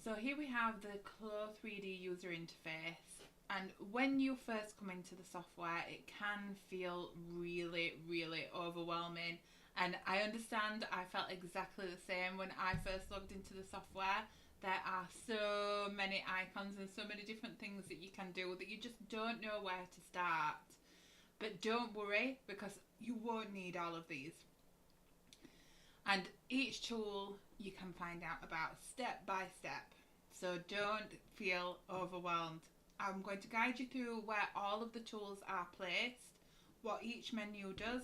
So here we have the CLO3D user interface, and when you first come into the software it can feel really overwhelming, and I understand. I felt exactly the same when I first logged into the software. There are so many icons and so many different things that you can do that you just don't know where to start. But don't worry, because you won't need all of these. And each tool you can find out about step by step. So don't feel overwhelmed. I'm going to guide you through where all of the tools are placed, what each menu does,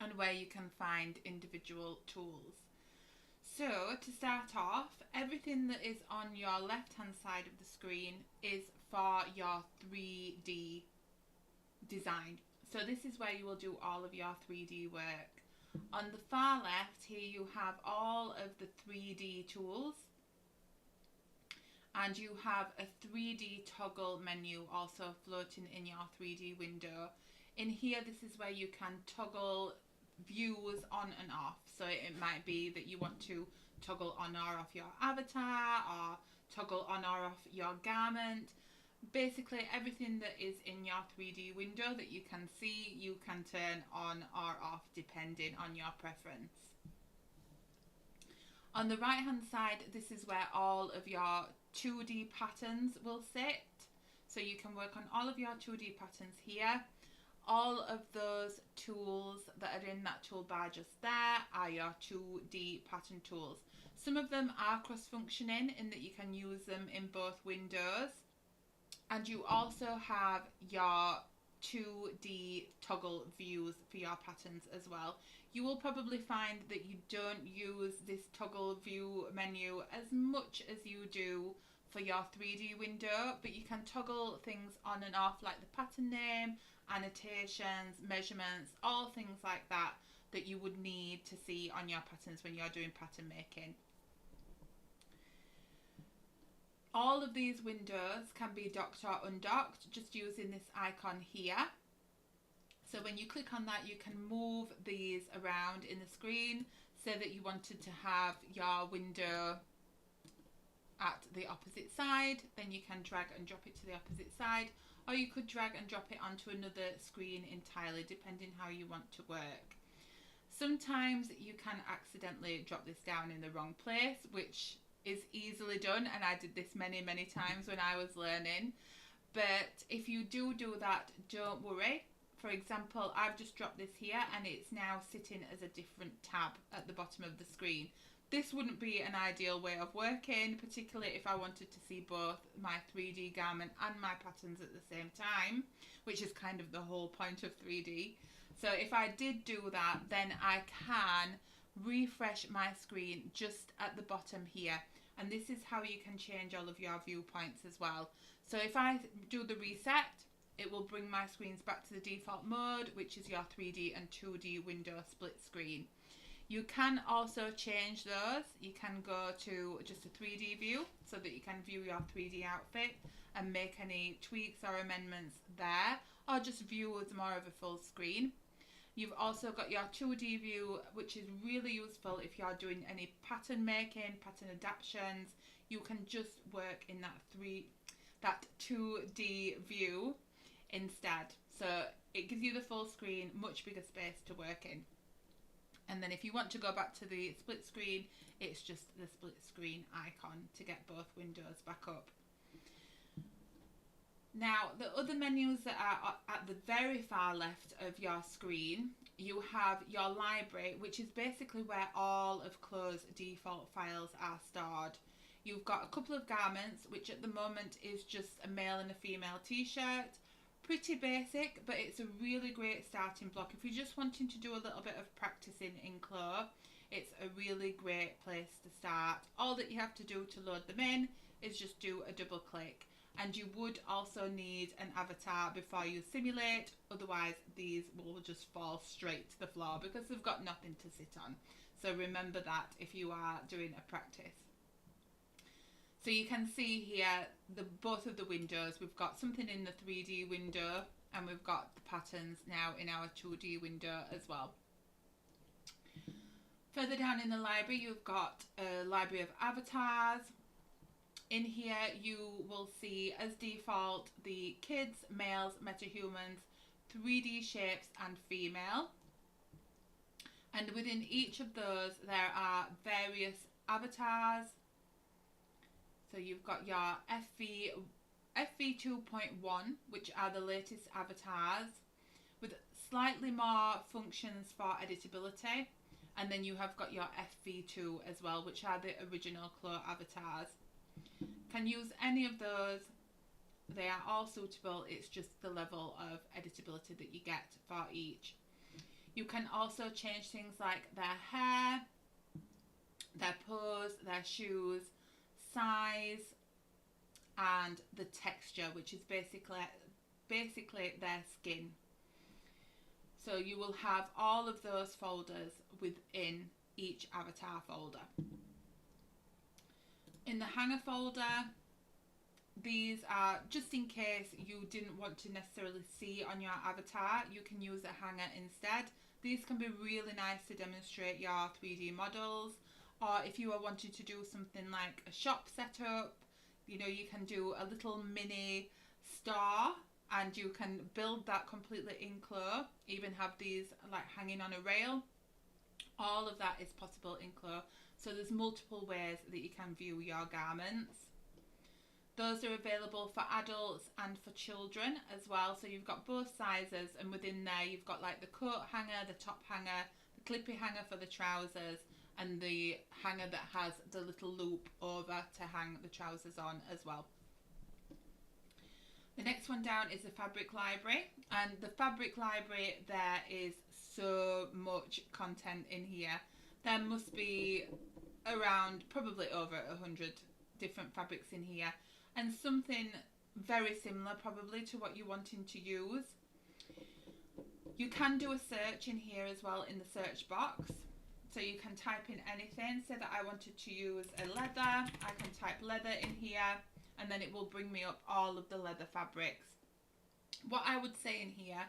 and where you can find individual tools. So to start off, everything that is on your left hand side of the screen is for your 3D design. So this is where you will do all of your 3D work. On the far left here you have all of the 3D tools, and you have a 3D toggle menu also floating in your 3D window. In here, this is where you can toggle views on and off. So it might be that you want to toggle on or off your avatar, or toggle on or off your garment. Basically everything that is in your 3D window that you can see, you can turn on or off depending on your preference. On the right hand side, this is where all of your 2D patterns will sit. So you can work on all of your 2D patterns here. All of those tools that are in that toolbar just there are your 2D pattern tools. Some of them are cross-functioning in that you can use them in both windows. And you also have your 2D toggle views for your patterns as well. You will probably find that you don't use this toggle view menu as much as you do for your 3D window, but you can toggle things on and off, like the pattern name, annotations, measurements, all things like that that you would need to see on your patterns when you're doing pattern making. All of these windows can be docked or undocked just using this icon here. So when you click on that, you can move these around in the screen. Say that you wanted to have your window at the opposite side, then you can drag and drop it to the opposite side, or you could drag and drop it onto another screen entirely, depending how you want to work. Sometimes you can accidentally drop this down in the wrong place, which is easily done, and I did this many times when I was learning. But if you do that, don't worry. For example, I've just dropped this here and it's now sitting as a different tab at the bottom of the screen. This wouldn't be an ideal way of working, particularly if I wanted to see both my 3D garment and my patterns at the same time, which is kind of the whole point of 3D. So if I did do that, then I can refresh my screen just at the bottom here. And this is how you can change all of your viewpoints as well. So if I do the reset, it will bring my screens back to the default mode, which is your 3D and 2D window split screen. You can also change those. You can go to just a 3D view so that you can view your 3D outfit and make any tweaks or amendments there, or just view as more of a full screen. You've also got your 2D view, which is really useful if you're doing any pattern making, pattern adaptations. You can just work in that 2D view instead. So it gives you the full screen, much bigger space to work in. And then if you want to go back to the split screen, it's just the split screen icon to get both windows back up. Now, the other menus that are at the very far left of your screen, you have your library, which is basically where all of CLO's default files are stored. You've got a couple of garments, which at the moment is just a male and a female t-shirt. Pretty basic, but it's a really great starting block. If you're just wanting to do a little bit of practicing in CLO, it's a really great place to start. All that you have to do to load them in is just do a double click. And you would also need an avatar before you simulate, otherwise these will just fall straight to the floor because they've got nothing to sit on. So remember that if you are doing a practice. So you can see here both of the windows. We've got something in the 3D window and we've got the patterns now in our 2D window as well. Further down in the library, you've got a library of avatars. In here you will see as default the kids, males, metahumans, 3D shapes and female. And within each of those there are various avatars. So you've got your FV 2.1, which are the latest avatars with slightly more functions for editability. And then you have got your FV2 as well, which are the original CLO avatars. Can use any of those. They are all suitable. It's just the level of editability that you get for each. You can also change things like their hair, their pose, their shoes, size, and the texture, which is basically their skin. So you will have all of those folders within each avatar folder. In the hanger folder, these are just in case you didn't want to necessarily see on your avatar, you can use a hanger instead. These can be really nice to demonstrate your 3D models, or if you are wanting to do something like a shop setup, you know, you can do a little mini store and you can build that completely in CLO, even have these like hanging on a rail. All of that is possible in CLO. So there's multiple ways that you can view your garments. Those are available for adults and for children as well. So you've got both sizes, and within there you've got like the coat hanger, the top hanger, the clippy hanger for the trousers, and the hanger that has the little loop over to hang the trousers on as well. The next one down is the fabric library, and the fabric library, there is so much content in here. There must be around probably over 100 different fabrics in here, and something very similar probably to what you're wanting to use. You can do a search in here as well in the search box. So you can type in anything. Say that I wanted to use a leather, I can type leather in here, and then it will bring me up all of the leather fabrics. What I would say in here,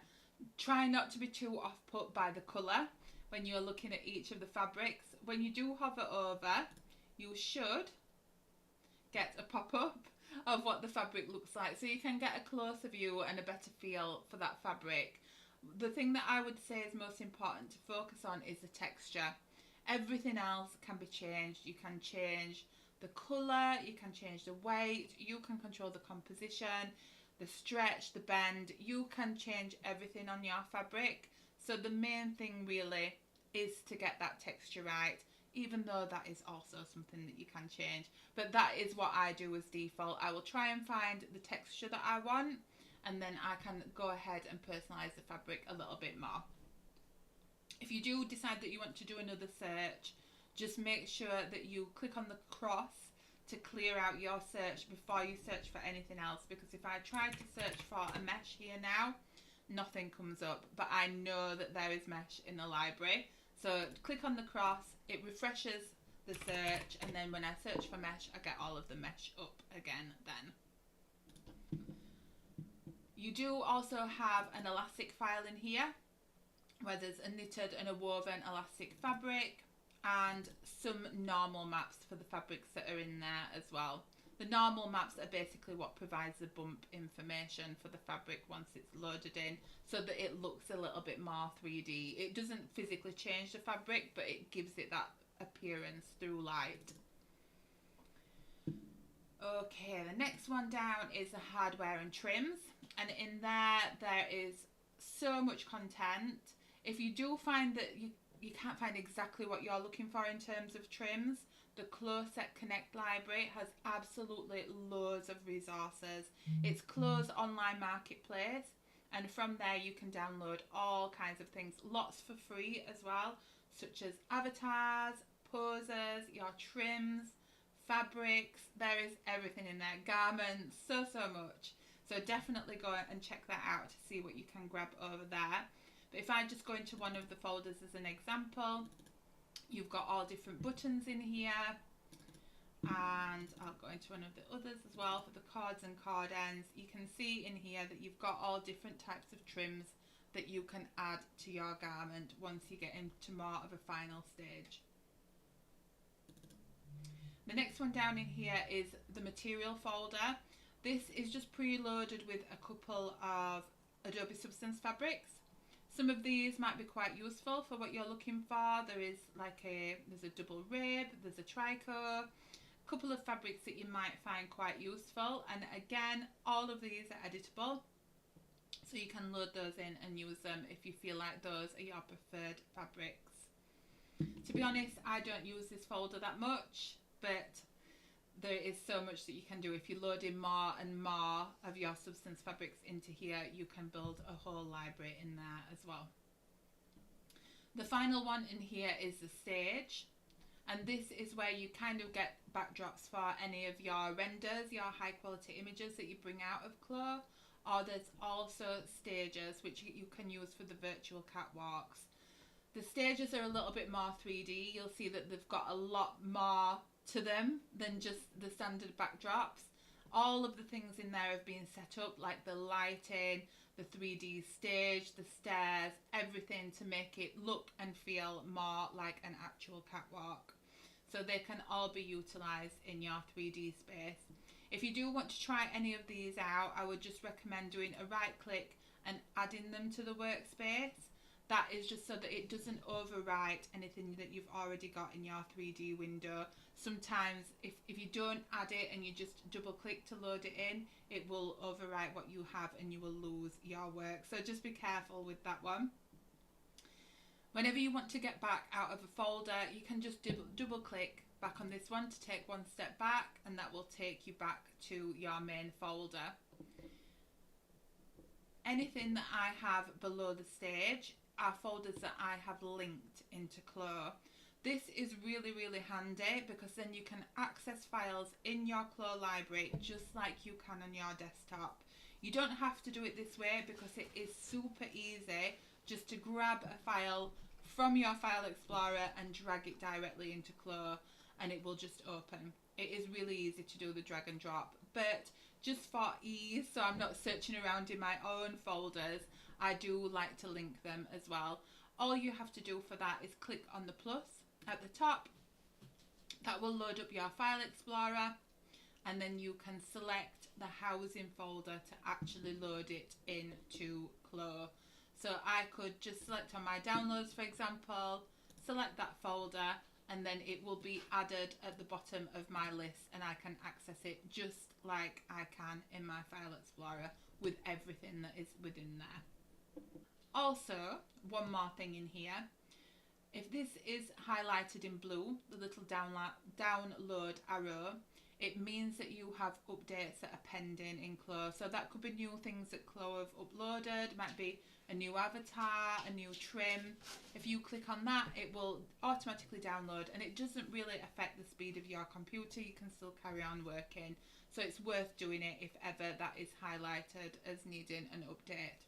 try not to be too off put by the colour when you're looking at each of the fabrics. When you do hover over, you should get a pop-up of what the fabric looks like, so you can get a closer view and a better feel for that fabric. The thing that I would say is most important to focus on is the texture. Everything else can be changed. You can change the colour, you can change the weight, you can control the composition, the stretch, the bend. You can change everything on your fabric. So the main thing really is to get that texture right, even though that is also something that you can change. But that is what I do as default. I will try and find the texture that I want, and then I can go ahead and personalise the fabric a little bit more. If you do decide that you want to do another search, just make sure that you click on the cross to clear out your search before you search for anything else, because if I try to search for a mesh here now, nothing comes up, but I know that there is mesh in the library. So click on the cross, it refreshes the search, and then when I search for mesh, I get all of the mesh up again then. You do also have an elastic file in here where there's a knitted and a woven elastic fabric, and some normal maps for the fabrics that are in there as well. The normal maps are basically what provides the bump information for the fabric once it's loaded in, so that it looks a little bit more 3D. It doesn't physically change the fabric, but it gives it that appearance through light. Okay, the next one down is the hardware and trims, and in there is so much content. If you do find that you can't find exactly what you're looking for in terms of trims, the CLO-SET Connect library has absolutely loads of resources. It's CLO's online marketplace, and from there you can download all kinds of things, lots for free as well, such as avatars, poses, your trims, fabrics. There is everything in there, garments, so much. So definitely go and check that out to see what you can grab over there. But if I just go into one of the folders as an example, you've got all different buttons in here, and I'll go into one of the others as well for the cords and cord ends. You can see in here that you've got all different types of trims that you can add to your garment once you get into more of a final stage. The next one down in here is the material folder. This is just preloaded with a couple of Adobe Substance fabrics. Some of these might be quite useful for what you're looking for. There's a double rib, there's a tricot, a couple of fabrics that you might find quite useful. And again, all of these are editable, so you can load those in and use them if you feel like those are your preferred fabrics. To be honest, I don't use this folder that much, but there is so much that you can do. If you load in more and more of your substance fabrics into here, you can build a whole library in there as well. The final one in here is the stage, and this is where you kind of get backdrops for any of your renders, your high quality images that you bring out of CLO, or there's also stages which you can use for the virtual catwalks. The stages are a little bit more 3D. You'll see that they've got a lot more to them than just the standard backdrops. All of the things in there have been set up, like the lighting, the 3D stage, the stairs, everything to make it look and feel more like an actual catwalk. So they can all be utilized in your 3D space. If you do want to try any of these out, I would just recommend doing a right click and adding them to the workspace. That is just so that it doesn't overwrite anything that you've already got in your 3D window. Sometimes if you don't add it and you just double click to load it in, it will overwrite what you have and you will lose your work. So just be careful with that one. Whenever you want to get back out of a folder, you can just double click back on this one to take one step back, and that will take you back to your main folder. Anything that I have below the stage are folders that I have linked into CLO. This is really, really handy because then you can access files in your CLO library just like you can on your desktop. You don't have to do it this way because it is super easy just to grab a file from your file explorer and drag it directly into CLO and it will just open. It is really easy to do the drag and drop, but just for ease, so I'm not searching around in my own folders, I do like to link them as well. All you have to do for that is click on the plus at the top. That will load up your file explorer, and then you can select the housing folder to actually load it into CLO. So I could just select on my downloads, for example, select that folder, and then it will be added at the bottom of my list and I can access it just like I can in my file explorer with everything that is within there. Also, one more thing in here. If this is highlighted in blue, the little download arrow, it means that you have updates that are pending in CLO. So that could be new things that CLO have uploaded. It might be a new avatar, a new trim. If you click on that, it will automatically download, and it doesn't really affect the speed of your computer. You can still carry on working. So it's worth doing it if ever that is highlighted as needing an update.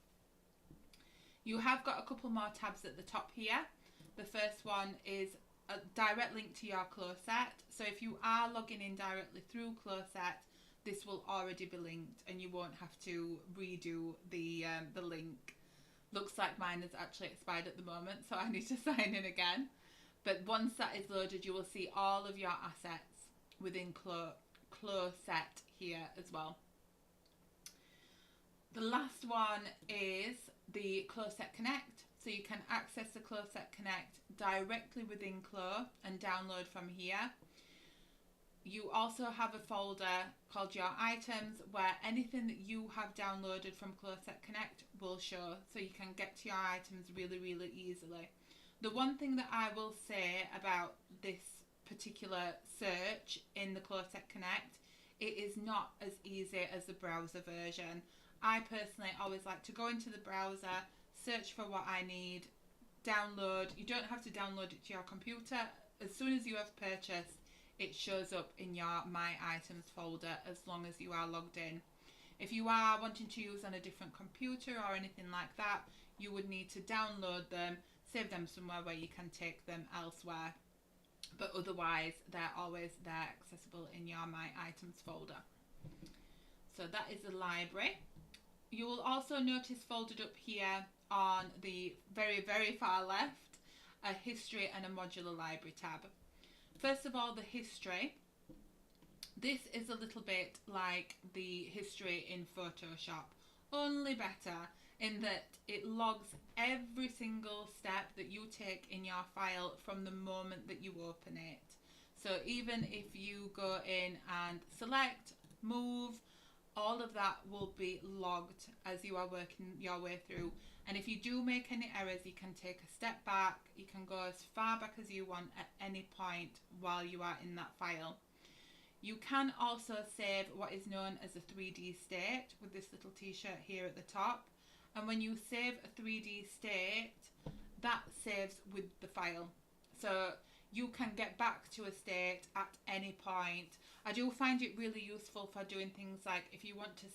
You have got a couple more tabs at the top here. The first one is a direct link to your CLO-SET. So if you are logging in directly through CLO-SET, this will already be linked and you won't have to redo the link. Looks like mine has actually expired at the moment, so I need to sign in again. But once that is loaded, you will see all of your assets within CLO-SET here as well. The last one is the CLO-SET Connect. So you can access the CLO-SET Connect directly within CLO and download from here. You also have a folder called your items where anything that you have downloaded from CLO-SET Connect will show, so you can get to your items really, really easily. The one thing that I will say about this particular search in the CLO-SET Connect, it is not as easy as the browser version. I personally always like to go into the browser, search for what I need, download. You don't have to download it to your computer. As soon as you have purchased, it shows up in your My Items folder as long as you are logged in. If you are wanting to use on a different computer or anything like that, you would need to download them, save them somewhere where you can take them elsewhere. But otherwise, they're always there accessible in your My Items folder. So that is the library. You will also notice folded up here on the very, very far left, a history and a modular library tab. First of all, the history. This is a little bit like the history in Photoshop, only better in that it logs every single step that you take in your file from the moment that you open it. So even if you go in and select, move, all of that will be logged as you are working your way through. And if you do make any errors, you can take a step back. You can go as far back as you want at any point while you are in that file. You can also save what is known as a 3D state with this little t-shirt here at the top. And when you save a 3D state, that saves with the file. So you can get back to a state at any point. I do find it really useful for doing things like if you want to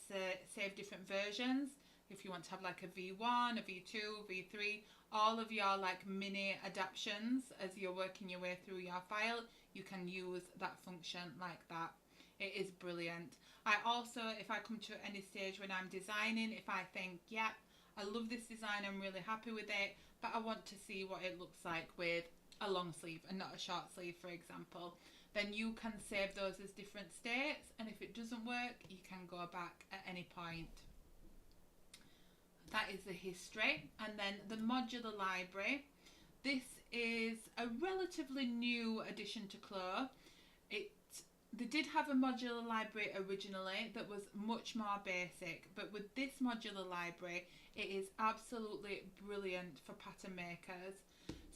save different versions, if you want to have like a V1, a V2, V3, all of your like mini adaptions as you're working your way through your file, you can use that function like that. It is brilliant. I also, if I come to any stage when I'm designing, if I think, yeah, I love this design, I'm really happy with it, but I want to see what it looks like with a long sleeve and not a short sleeve, for example, then you can save those as different states, and if it doesn't work, you can go back at any point. That is the history. And then the modular library. This is a relatively new addition to CLO. They did have a modular library originally that was much more basic, but with this modular library, it is absolutely brilliant for pattern makers.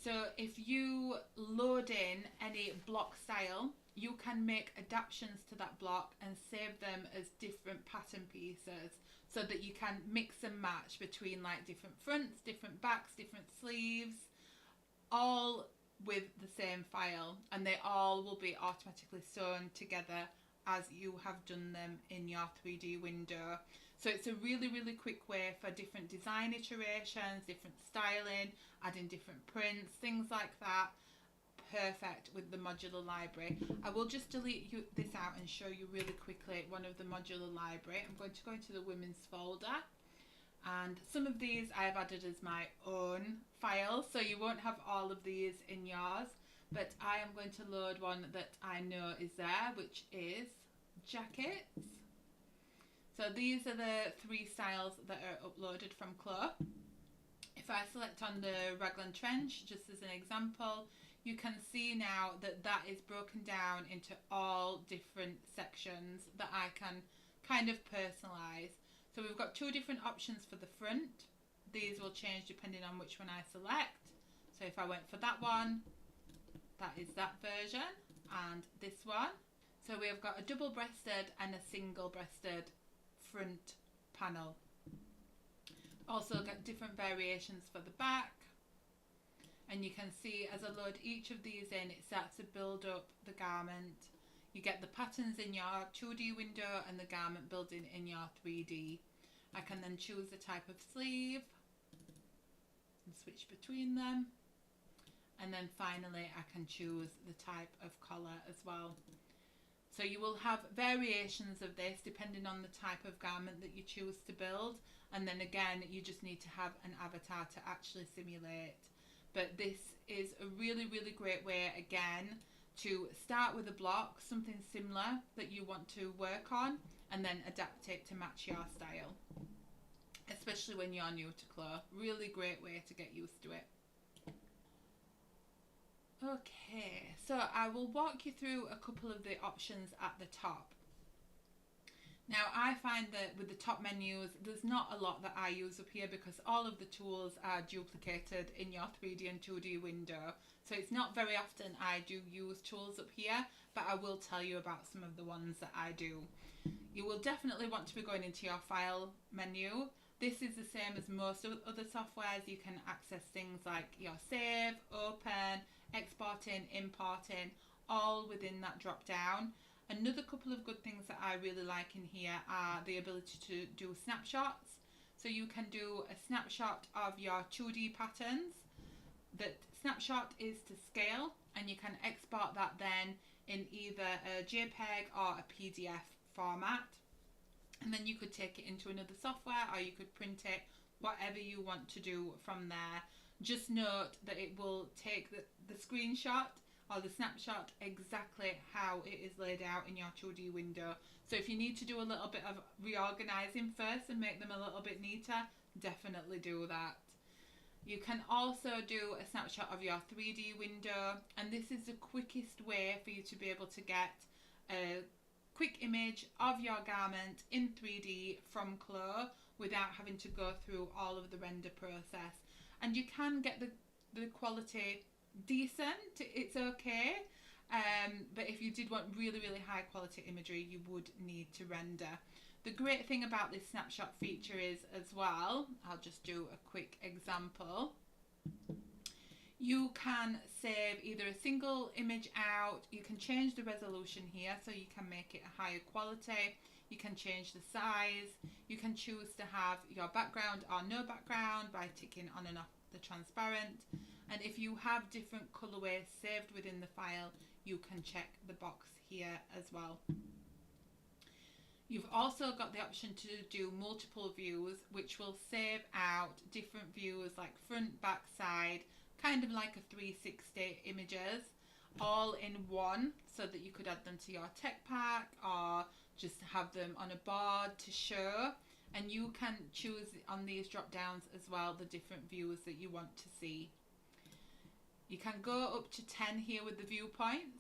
So if you load in any block style, you can make adaptations to that block and save them as different pattern pieces so that you can mix and match between like different fronts, different backs, different sleeves, all with the same file, and they all will be automatically sewn together as you have done them in your 3D window. So it's a really, really quick way for different design iterations, different styling, adding different prints, things like that. Perfect with the modular library. I will just delete this out and show you really quickly one of the modular library. I'm going to go into the women's folder, and some of these I've added as my own files, so you won't have all of these in yours, but I am going to load one that I know is there, which is jackets. So these are the 3 styles that are uploaded from CLO. If I select on the raglan trench, just as an example, you can see now that that is broken down into all different sections that I can kind of personalize. So we've got 2 different options for the front. These will change depending on which one I select. So if I went for that one, that is that version, and this one. So we have got a double-breasted and a single-breasted front panel. Also got different variations for the back, and you can see as I load each of these in, it starts to build up the garment. You get the patterns in your 2D window and the garment building in your 3D. I can then choose the type of sleeve and switch between them, and then finally I can choose the type of collar as well. So you will have variations of this depending on the type of garment that you choose to build, and then again you just need to have an avatar to actually simulate. But this is a really, really great way again to start with a block, something similar that you want to work on, and then adapt it to match your style, especially when you're new to CLO. Really great way to get used to it. Okay, so I will walk you through a couple of the options at the top. Now I find that with the top menus, there's not a lot that I use up here because all of the tools are duplicated in your 3D and 2D window. So it's not very often I do use tools up here, but I will tell you about some of the ones that I do. You will definitely want to be going into your file menu. This is the same as most other softwares. You can access things like your save, open, exporting, importing, all within that drop down. Another couple of good things that I really like in here are the ability to do snapshots. So you can do a snapshot of your 2D patterns. That snapshot is to scale, and you can export that then in either a JPEG or a PDF format. And then you could take it into another software, or you could print it, whatever you want to do from there. Just note that it will take the screenshot or the snapshot exactly how it is laid out in your 2D window. So if you need to do a little bit of reorganizing first and make them a little bit neater, definitely do that. You can also do a snapshot of your 3D window, and this is the quickest way for you to be able to get a quick image of your garment in 3D from CLO without having to go through all of the render process. And you can get the quality decent, it's okay, but if you did want really high quality imagery, you would need to render. The great thing about this snapshot feature is as well, I'll just do a quick example. You can save either a single image out, you can change the resolution here so you can make it a higher quality, you can change the size, you can choose to have your background or no background by ticking on and off the transparent, and if you have different colorways saved within the file, you can check the box here as well. You've also got the option to do multiple views, which will save out different views like front, back, side, kind of like a 360 images, all in one, so that you could add them to your tech pack or just have them on a board to show. And you can choose on these drop downs as well the different views that you want to see. You can go up to 10 here with the viewpoints,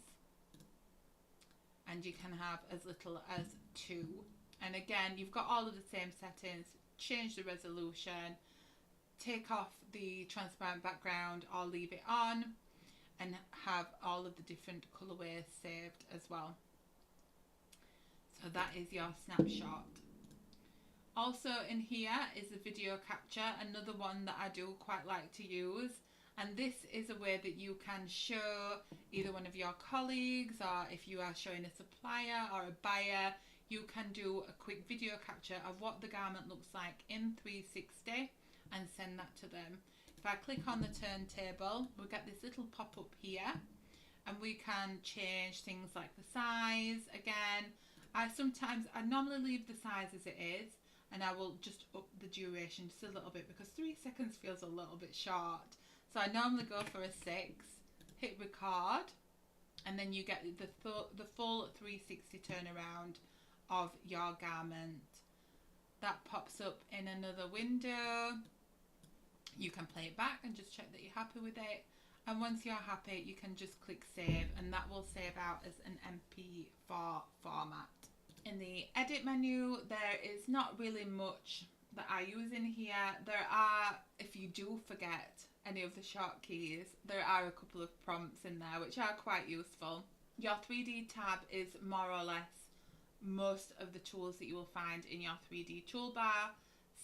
and you can have as little as 2. And again, you've got all of the same settings. Change the resolution, take off the transparent background or leave it on, and have all of the different colorways saved as well. So that is your snapshot. Also in here is a video capture, another one that I do quite like to use. And this is a way that you can show either one of your colleagues, or if you are showing a supplier or a buyer, you can do a quick video capture of what the garment looks like in 360 and send that to them. If I click on the turntable, we'll get this little pop-up here, and we can change things like the size. Again, I normally leave the size as it is, and I will just up the duration just a little bit because 3 seconds feels a little bit short. So I normally go for a 6, hit record, and then you get the full 360 turnaround of your garment. That pops up in another window. You can play it back and just check that you're happy with it. And once you're happy, you can just click save, and that will save out as an MP4 format. In the edit menu, there is not really much that I use in here. There are, if you do forget any of the short keys, there are a couple of prompts in there which are quite useful. Your 3D tab is more or less most of the tools that you will find in your 3D toolbar.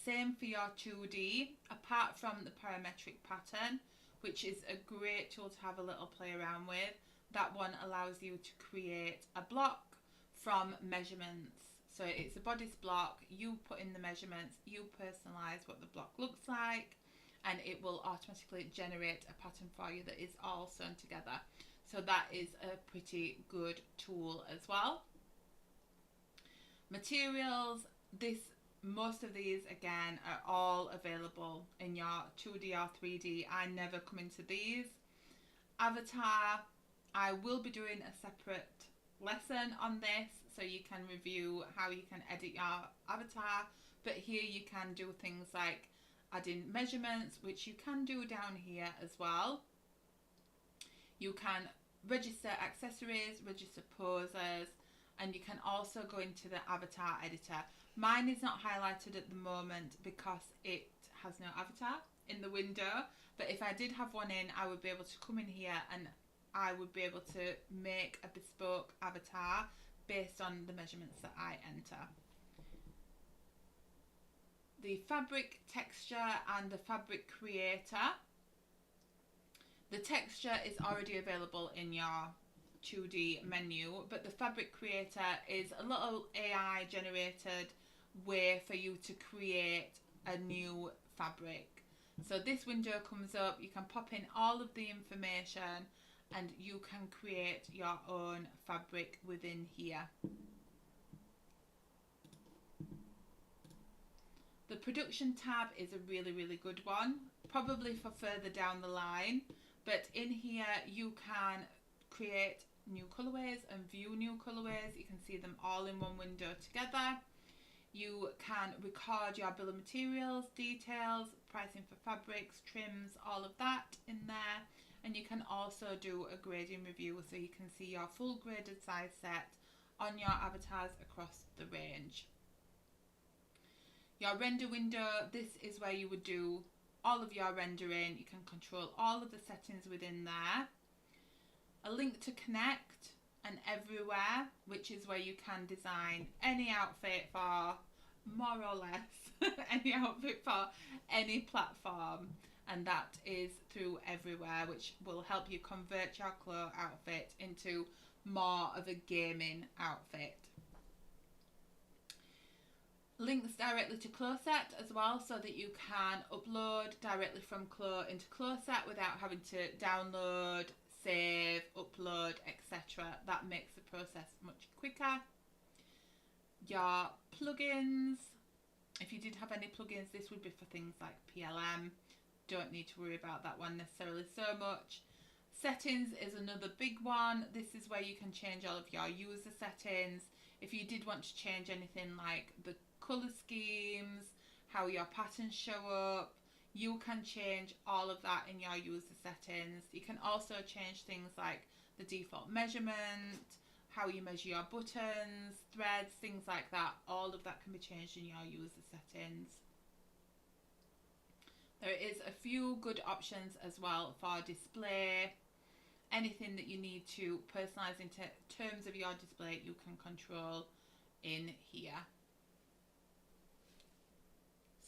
Same for your 2D, apart from the parametric pattern, which is a great tool to have a little play around with. That one allows you to create a block from measurements. So it's a bodice block, you put in the measurements, you personalize what the block looks like, and it will automatically generate a pattern for you that is all sewn together. So that is a pretty good tool as well. Materials, most of these again are all available in your 2D or 3D. I never come into these. Avatar, I will be doing a separate lesson on this so you can review how you can edit your avatar, but here you can do things like adding measurements, which you can do down here as well. You can register accessories, register poses, and you can also go into the avatar editor. Mine is not highlighted at the moment because it has no avatar in the window, but if I did have one in, I would be able to come in here and I would be able to make a bespoke avatar based on the measurements that I enter. The fabric texture and the fabric creator. The texture is already available in your 2D menu, but the fabric creator is a little AI generated way for you to create a new fabric. So this window comes up, you can pop in all of the information and you can create your own fabric within here. The production tab is a really good one, probably for further down the line, but in here you can create new colorways and view new colorways. You can see them all in one window together. You can record your bill of materials, details, pricing for fabrics, trims, all of that in there. And you can also do a grading review, so you can see your full graded size set on your avatars across the range. Your render window, this is where you would do all of your rendering. You can control all of the settings within there. A link to connect and everywhere, which is where you can design any outfit for, more or less, any outfit for any platform. And that is through everywhere, which will help you convert your CLO outfit into more of a gaming outfit. Links directly to CLO-SET as well, so that you can upload directly from CLO into CLO-SET without having to download, save, upload, etc. That makes the process much quicker. Your plugins, if you did have any plugins, this would be for things like PLM. Don't need to worry about that one necessarily so much. Settings is another big one. This is where you can change all of your user settings. If you did want to change anything like the color schemes, how your patterns show up, you can change all of that in your user settings. You can also change things like the default measurement, how you measure your buttons, threads, things like that. All of that can be changed in your user settings. There is a few good options as well for display. Anything that you need to personalize in terms of your display, you can control in here.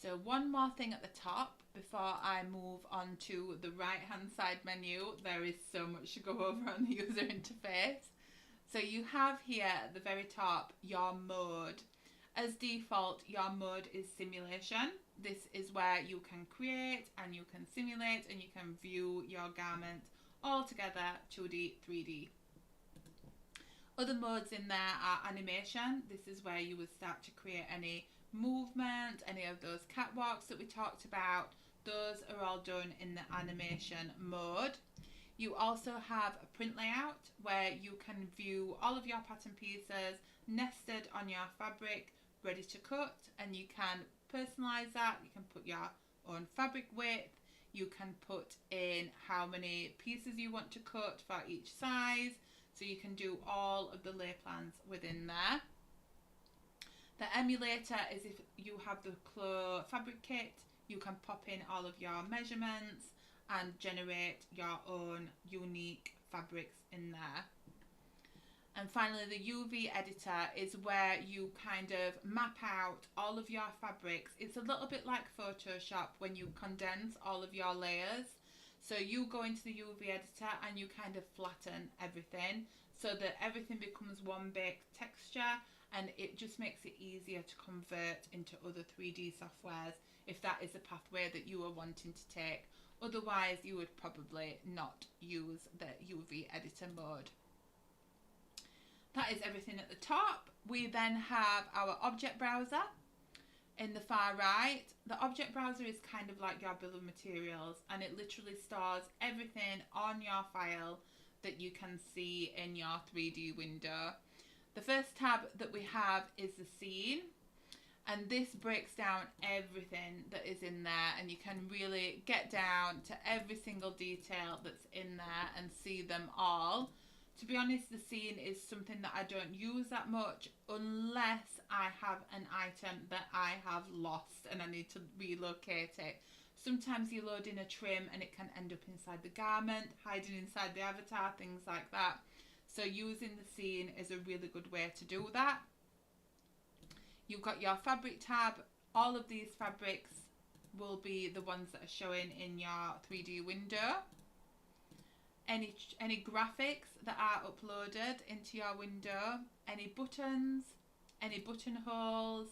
So one more thing at the top before I move on to the right hand side menu. There is so much to go over on the user interface. So you have here at the very top your mode. As default, your mode is simulation. This is where you can create and you can simulate and you can view your garment all together, 2D, 3D. Other modes in there are animation. This is where you would start to create any movement, any of those catwalks that we talked about. Those are all done in the animation mode. You also have a print layout where you can view all of your pattern pieces nested on your fabric, ready to cut, and you can personalize that. You can put your own fabric width. You can put in how many pieces you want to cut for each size. So you can do all of the lay plans within there. The emulator is if you have the CLO fabric kit, you can pop in all of your measurements and generate your own unique fabrics in there. And finally, the UV editor is where you kind of map out all of your fabrics. It's a little bit like Photoshop when you condense all of your layers. So you go into the UV editor and you kind of flatten everything so that everything becomes one big texture, and it just makes it easier to convert into other 3D softwares if that is a pathway that you are wanting to take. Otherwise, you would probably not use the UV editor mode. That is everything at the top. We then have our object browser in the far right. The object browser is kind of like your bill of materials, and it literally stores everything on your file that you can see in your 3D window. The first tab that we have is the scene, and this breaks down everything that is in there, and you can really get down to every single detail that's in there and see them all. To be honest, the scene is something that I don't use that much unless I have an item that I have lost and I need to relocate it. Sometimes you load in a trim and it can end up inside the garment, hiding inside the avatar, things like that. So using the scene is a really good way to do that. You've got your fabric tab. All of these fabrics will be the ones that are showing in your 3D window. Any graphics that are uploaded into your window, any buttons, any buttonholes,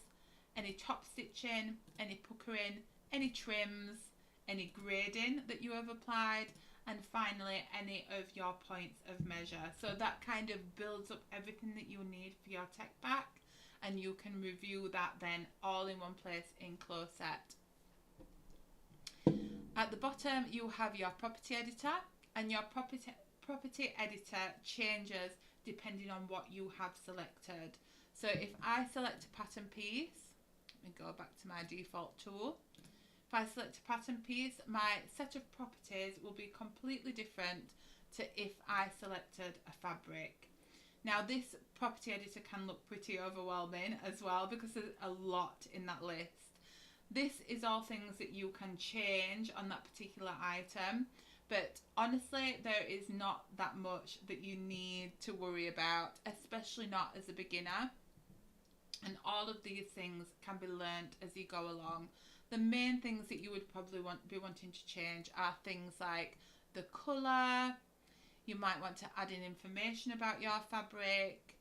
any top stitching, any puckering, any trims, any grading that you have applied, and finally any of your points of measure. So that kind of builds up everything that you need for your tech pack, and you can review that then all in one place in CLO-SET. At the bottom you have your property editor, and your property editor changes depending on what you have selected. So if I select a pattern piece, let me go back to my default tool. If I select a pattern piece, my set of properties will be completely different to if I selected a fabric. Now this property editor can look pretty overwhelming as well because there's a lot in that list. This is all things that you can change on that particular item, but honestly there is not that much that you need to worry about, especially not as a beginner. And all of these things can be learnt as you go along. The main things that you would probably be wanting to change are things like the colour. You might want to add in information about your fabric,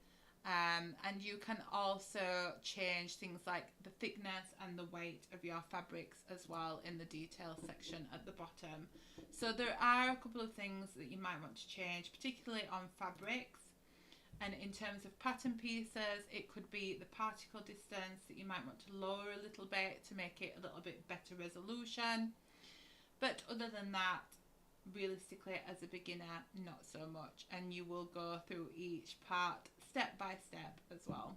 and you can also change things like the thickness and the weight of your fabrics as well in the details section at the bottom. So there are a couple of things that you might want to change, particularly on fabrics. And in terms of pattern pieces, it could be the particle distance that you might want to lower a little bit to make it a little bit better resolution. But other than that, realistically as a beginner, not so much. And you will go through each part step by step as well.